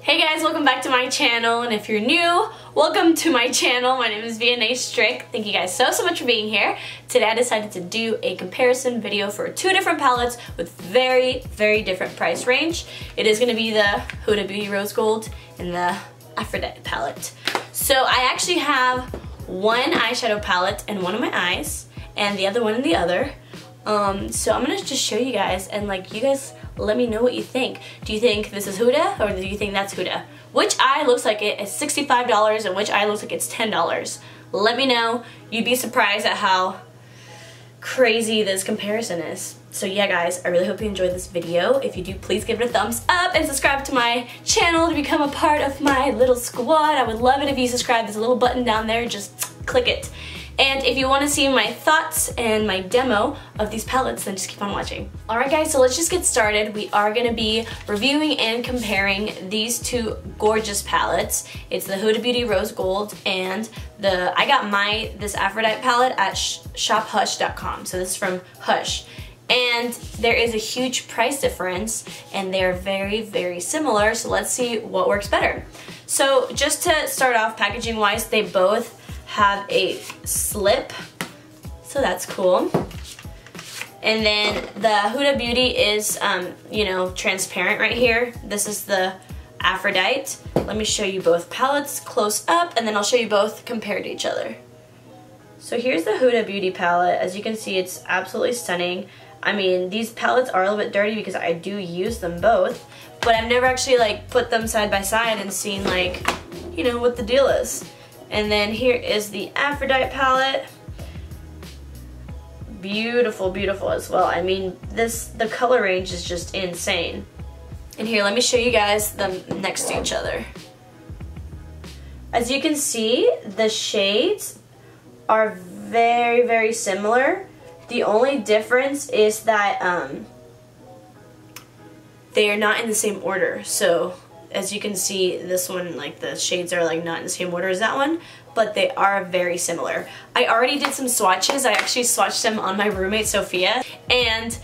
Hey guys, welcome back to my channel, and if you're new, welcome to my channel. My name is Vianney Strick. Thank you guys so much for being here. Today I decided to do a comparison video for two different palettes with very different price range. It is going to be the Huda Beauty Rose Gold and the Aphrodite palette. So I actually have one eyeshadow palette in one of my eyes and the other one in the other. So I'm going to just show you guys, and you guys let me know what you think. Do you think this is Huda, or do you think that's Huda? Which eye looks like it is $65 and which eye looks like it's $10? Let me know. You'd be surprised at how crazy this comparison is. So yeah guys, I really hope you enjoyed this video. If you do, please give it a thumbs up and subscribe to my channel to become a part of my little squad. I would love it if you subscribe. There's a little button down there, just click it. And if you want to see my thoughts and my demo of these palettes, then just keep on watching. Alright guys, so let's just get started. We are going to be reviewing and comparing these two gorgeous palettes. It's the Huda Beauty Rose Gold and I got this Aphrodite palette at shophush.com. So this is from Hush. And there is a huge price difference and they're very similar, so let's see what works better. So just to start off, packaging wise, they both have a slip, so that's cool. And then the Huda Beauty is, transparent right here. This is the Aphrodite. Let me show you both palettes close up, and then I'll show you both compared to each other. So here's the Huda Beauty palette. As you can see, it's absolutely stunning. I mean, these palettes are a little bit dirty because I do use them both, but I've never actually put them side by side and seen what the deal is. And then here is the Aphrodite palette. Beautiful as well. I mean, the color range is just insane. And here, let me show you guys them next to each other. As you can see, the shades are very similar. The only difference is that they are not in the same order. So as you can see, this one, the shades are not in the same order as that one, but they are very similar. I already did some swatches. I actually swatched them on my roommate Sophia, and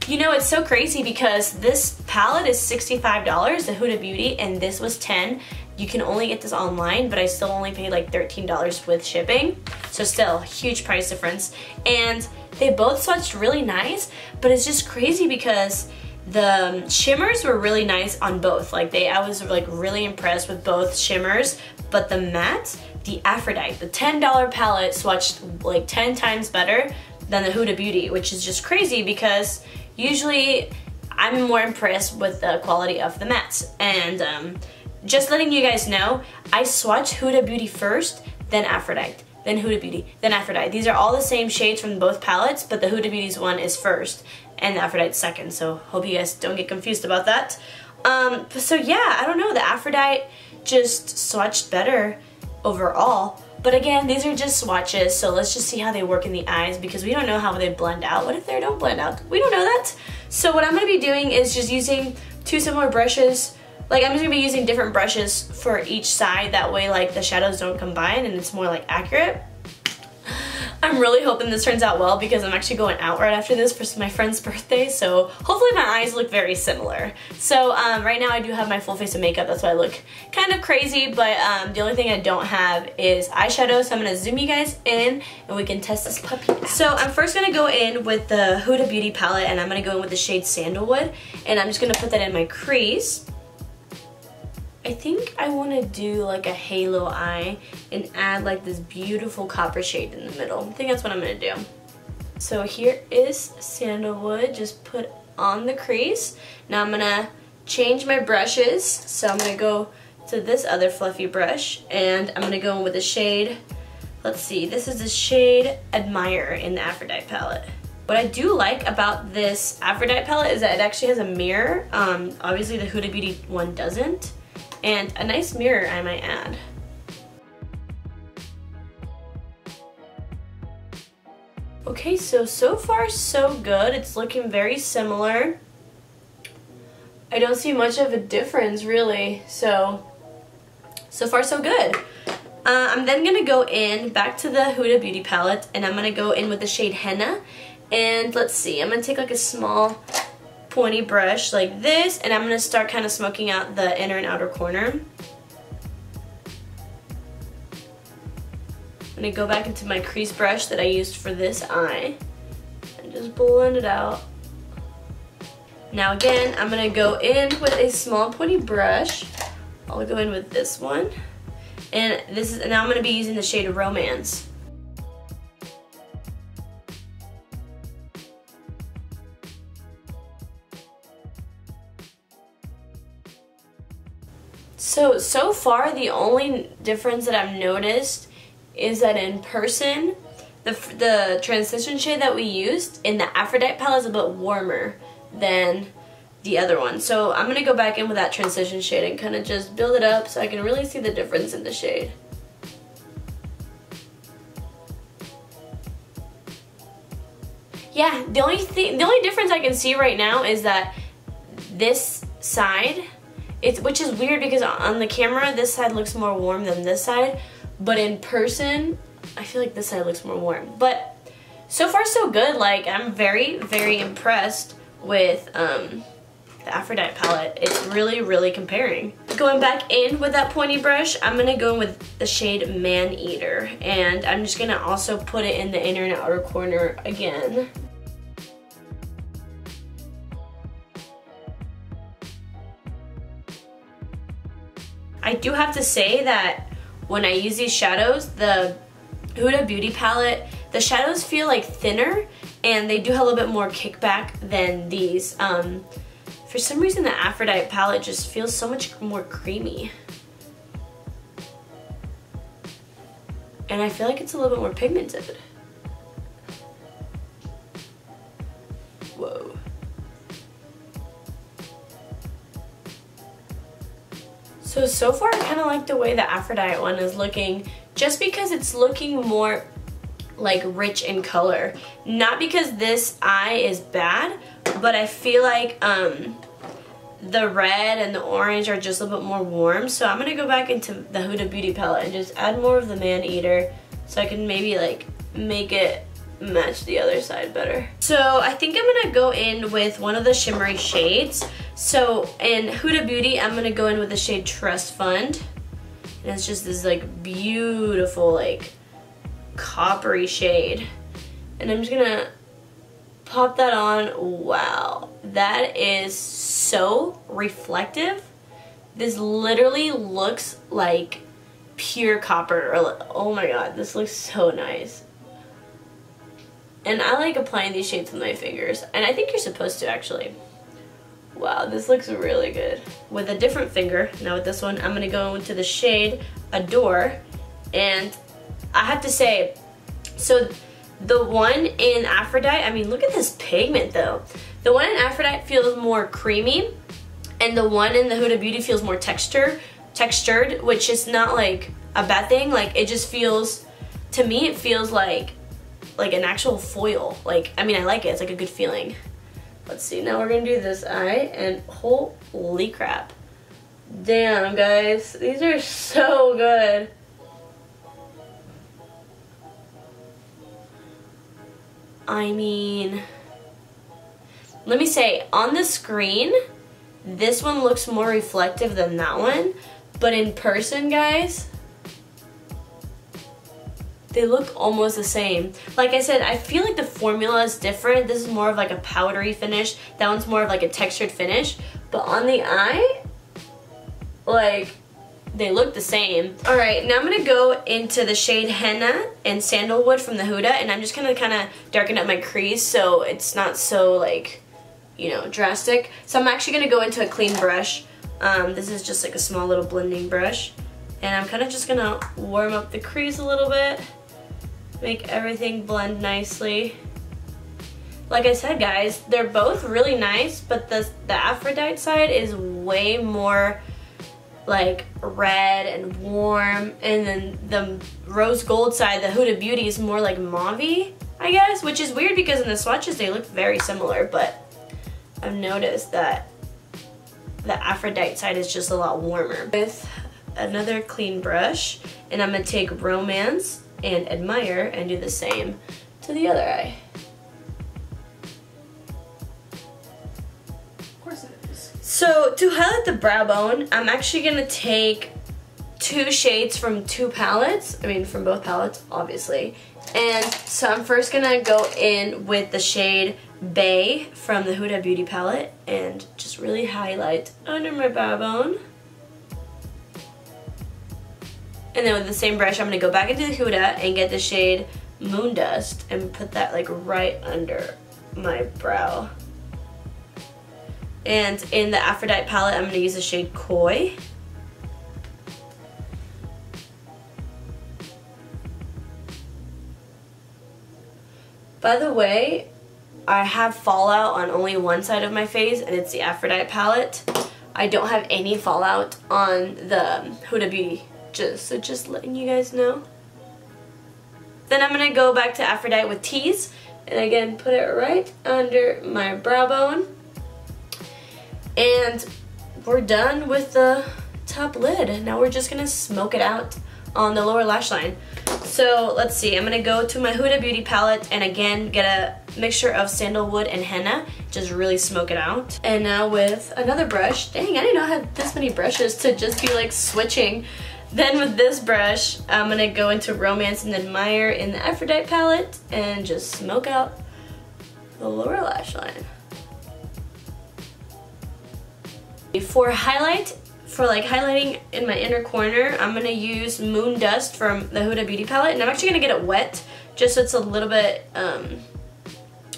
it's so crazy because this palette is $65, the Huda Beauty, and this was $10. You can only get this online, but I still only paid $13 with shipping, so still huge price difference. And they both swatched really nice, but it's just crazy because the shimmers were really nice on both. I was really impressed with both shimmers, but the matte, the Aphrodite, the $10 palette swatched 10 times better than the Huda Beauty, which is just crazy because usually I'm more impressed with the quality of the mattes. And just letting you guys know, I swatched Huda Beauty first, then Aphrodite, then Huda Beauty, then Aphrodite. These are all the same shades from both palettes, but the Huda Beauty's one is first and the Aphrodite's second, so hope you guys don't get confused about that. So yeah, I don't know, the Aphrodite just swatched better overall. But again, these are just swatches, so let's just see how they work in the eyes because we don't know how they blend out. What if they don't blend out? We don't know that. So what I'm going to be doing is just using two similar brushes. I'm just going to be using different brushes for each side, that way the shadows don't combine and it's more accurate. I'm really hoping this turns out well because I'm actually going out right after this for my friend's birthday, so hopefully my eyes look very similar. So right now I do have my full face of makeup, that's why I look kind of crazy, but the only thing I don't have is eyeshadow, so I'm going to zoom you guys in and we can test this puppy out. So I'm first going to go in with the Huda Beauty palette, and I'm going to go in with the shade Sandalwood, and I'm just going to put that in my crease. I think I want to do a halo eye and add this beautiful copper shade in the middle. I think that's what I'm going to do. So here is Sandalwood, just put on the crease. Now I'm going to change my brushes. So I'm going to go to this other fluffy brush and I'm going to go in with the shade, let's see, this is the shade Admire in the Aphrodite palette. What I do like about this Aphrodite palette is that it actually has a mirror. Obviously the Huda Beauty one doesn't. And a nice mirror, I might add. Okay, so far so good. It's looking very similar. I don't see much of a difference really, so far so good. I'm then gonna go in back to the Huda Beauty palette, and I'm gonna go in with the shade Henna. And let's see, I'm gonna take a small pointy brush like this, and I'm going to start kind of smoking out the inner and outer corner. I'm going to go back into my crease brush that I used for this eye and just blend it out. Now again, I'm going to go in with a small pointy brush. I'll go in with this one. And now I'm going to be using the shade Romance. So far the only difference that I've noticed is that in person, the transition shade that we used in the Aphrodite palette is a bit warmer than the other one. So I'm going to go back in with that transition shade and kind of just build it up so I can really see the difference in the shade. Yeah, the only difference I can see right now is that this side, which is weird because on the camera this side looks more warm than this side, but in person I feel like this side looks more warm. But so far so good. Like, I'm very, very impressed with the Aphrodite palette. It's really comparing. Going back in with that pointy brush, I'm gonna go in with the shade Man Eater, and I'm just gonna also put it in the inner and outer corner again. I do have to say that when I use these shadows, the Huda Beauty palette, the shadows feel like thinner and they do have a little bit more kickback than these. For some reason the Aphrodite palette just feels so much more creamy. And I feel like it's a little bit more pigmented. Whoa. So far I kind of like the way the Aphrodite one is looking, just because it's looking more like rich in color. Not because this eye is bad, but I feel like the red and the orange are just a little bit more warm. So I'm gonna go back into the Huda Beauty palette and just add more of the Man Eater so I can maybe like make it match the other side better. So I think I'm gonna go in with one of the shimmery shades. So in Huda Beauty, I'm gonna go in with the shade Trust Fund. And it's just this like beautiful like coppery shade. And I'm just gonna pop that on. Wow, that is so reflective. This literally looks like pure copper. Oh my god, this looks so nice. And I like applying these shades with my fingers, and I think you're supposed to actually. Wow, this looks really good. With a different finger, now with this one, I'm gonna go into the shade Adore, and I have to say, so the one in Aphrodite, I mean, look at this pigment though. The one in Aphrodite feels more creamy, and the one in the Huda Beauty feels more textured, which is not like a bad thing. Like, it just feels, to me, it feels like an actual foil. Like, I mean, I like it, it's like a good feeling. Let's see, now we're gonna do this eye, and holy crap. Damn, guys, these are so good. I mean, let me say, on the screen, this one looks more reflective than that one, but in person, guys, they look almost the same. Like I said, I feel like the formula is different. This is more of like a powdery finish. That one's more of like a textured finish. But on the eye, like, they look the same. All right, now I'm gonna go into the shade Henna and Sandalwood from the Huda, and I'm just gonna kind of darken up my crease so it's not so like, you know, drastic. So I'm actually gonna go into a clean brush. This is just like a small little blending brush. And I'm kind of just gonna warm up the crease a little bit. Make everything blend nicely. Like I said, guys, they're both really nice, but the Aphrodite side is way more like red and warm, and then the rose gold side, the Huda Beauty, is more like mauve-y, I guess, which is weird because in the swatches they look very similar, but I've noticed that the Aphrodite side is just a lot warmer. With another clean brush, and I'm gonna take Romance and Admire and do the same to the other eye. So to highlight the brow bone, I'm actually going to take 2 shades from 2 palettes. I mean, from both palettes, obviously. And so I'm first going to go in with the shade Bay from the Huda Beauty palette and just really highlight under my brow bone. And then with the same brush, I'm going to go back into the Huda and get the shade Moon Dust and put that like right under my brow. And in the Aphrodite palette, I'm going to use the shade Koi. By the way, I have fallout on only one side of my face, and it's the Aphrodite palette. I don't have any fallout on the Huda Beauty, just letting you guys know. Then I'm going to go back to Aphrodite with Tease, and again put it right under my brow bone. And we're done with the top lid. Now we're just going to smoke it out on the lower lash line. So let's see, I'm going to go to my Huda Beauty palette and again get a mixture of sandalwood and henna, just really smoke it out. And now with another brush, dang, I didn't know I had this many brushes to just be like switching. Then with this brush, I'm going to go into Romance and Admire in the Aphrodite palette and just smoke out the lower lash line. For highlight, for like highlighting in my inner corner, I'm going to use Moon Dust from the Huda Beauty palette, and I'm actually going to get it wet just so it's a little bit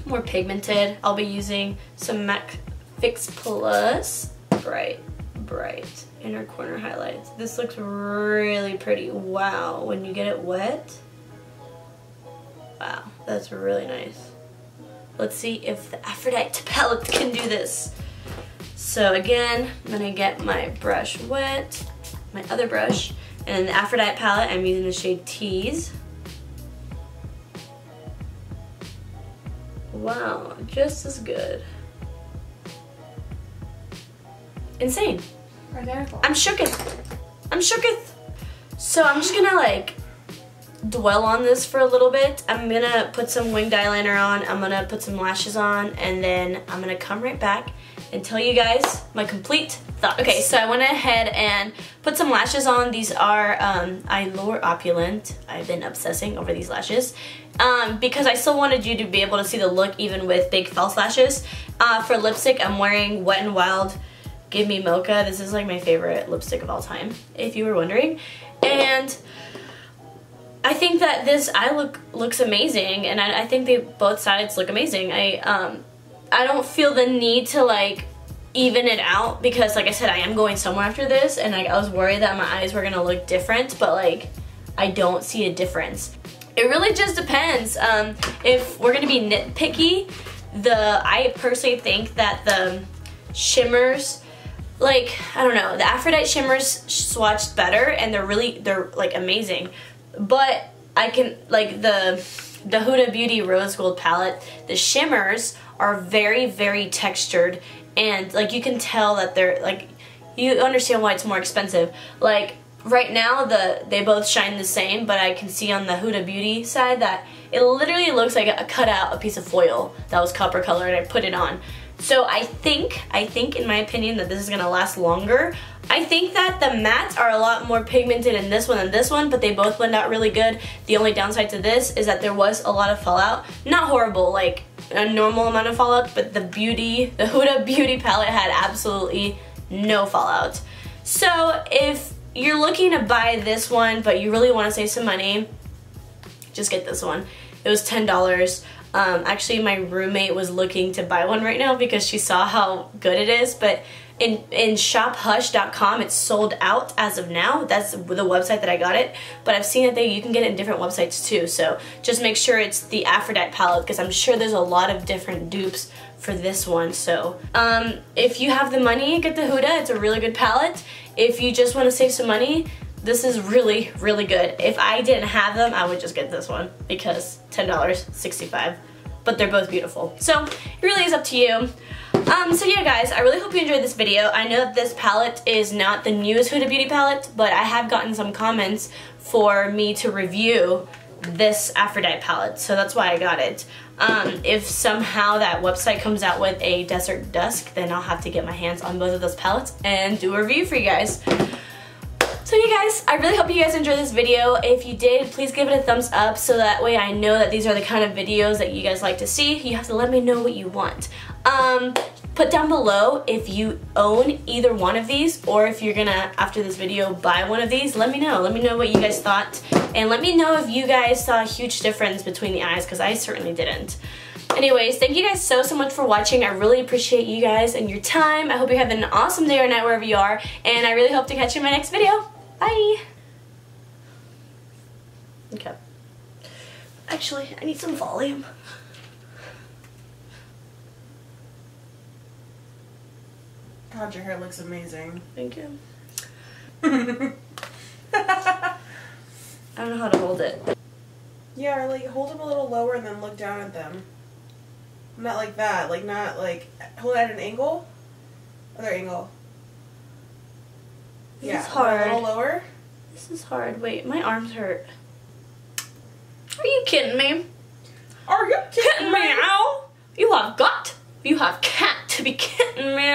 more pigmented. I'll be using some MAC Fix Plus Bright inner corner highlights. This looks really pretty. Wow, when you get it wet, wow, that's really nice. Let's see if the Aphrodite palette can do this. So again, I'm going to get my brush wet, my other brush, and in the Aphrodite palette, I'm using the shade Tease. Wow, just as good. Insane. I'm shooketh. I'm shooketh. So I'm just going to like dwell on this for a little bit. I'm going to put some winged eyeliner on, I'm going to put some lashes on, and then I'm going to come right back and tell you guys my complete thoughts. Okay, so I went ahead and put some lashes on. These are Eyelure Opulent. I've been obsessing over these lashes because I still wanted you to be able to see the look even with big false lashes. For lipstick, I'm wearing Wet n Wild Give Me Mocha. This is like my favorite lipstick of all time, if you were wondering. And I think that this eye look looks amazing, and I think both sides look amazing. I don't feel the need to like even it out because, like I said, I am going somewhere after this, and like I was worried that my eyes were gonna look different, but like I don't see a difference. It really just depends. If we're gonna be nitpicky, I personally think that the shimmers, like, I don't know, the Aphrodite shimmers swatched better, and they're like amazing. But I can, like the Huda Beauty Rose Gold palette, the shimmers are very, very textured, and like you can tell that they're like, you understand why it's more expensive. Like right now they both shine the same, but I can see on the Huda Beauty side that it literally looks like I cut out a piece of foil that was copper color and I put it on. So I think in my opinion that this is gonna last longer. I think that the mattes are a lot more pigmented in this one than this one, but they both blend out really good. The only downside to this is that there was a lot of fallout. Not horrible, like a normal amount of fallout, but the Huda Beauty palette had absolutely no fallout. So if you're looking to buy this one, but you really want to save some money, just get this one. It was $10. Actually, my roommate was looking to buy one right now because she saw how good it is, but in shophush.com it's sold out as of now. That's the website that I got it, but I've seen that you can get it in different websites too, so just make sure it's the Aphrodite palette because I'm sure there's a lot of different dupes for this one. So if you have the money, get the Huda. It's a really good palette. If you just want to save some money, this is really, really good. If I didn't have them, I would just get this one because $10, $65, but they're both beautiful. So it really is up to you. So yeah guys, I really hope you enjoyed this video. I know that this palette is not the newest Huda Beauty palette, but I have gotten some comments for me to review this Aphrodite palette, so that's why I got it. If somehow that website comes out with a Desert Dusk, then I'll have to get my hands on both of those palettes and do a review for you guys. So you guys, I really hope you guys enjoyed this video. If you did, please give it a thumbs up so that way I know that these are the kind of videos that you guys like to see. You have to let me know what you want. Put down below if you own either one of these, or if you're gonna, after this video, buy one of these. Let me know. Let me know what you guys thought. And let me know if you guys saw a huge difference between the eyes, because I certainly didn't. Anyways, thank you guys so much for watching. I really appreciate you guys and your time. I hope you have an awesome day or night wherever you are. And I really hope to catch you in my next video. Bye! Okay. Actually, I need some volume. God, your hair looks amazing. Thank you. I don't know how to hold it. Yeah, or like hold them a little lower and then look down at them. Not like that. Like not like hold it at an angle. Other angle. This is hard. A little lower. This is hard. Wait, my arms hurt. Are you kidding me? Are you kidding me? Meow. You have got to be kidding me.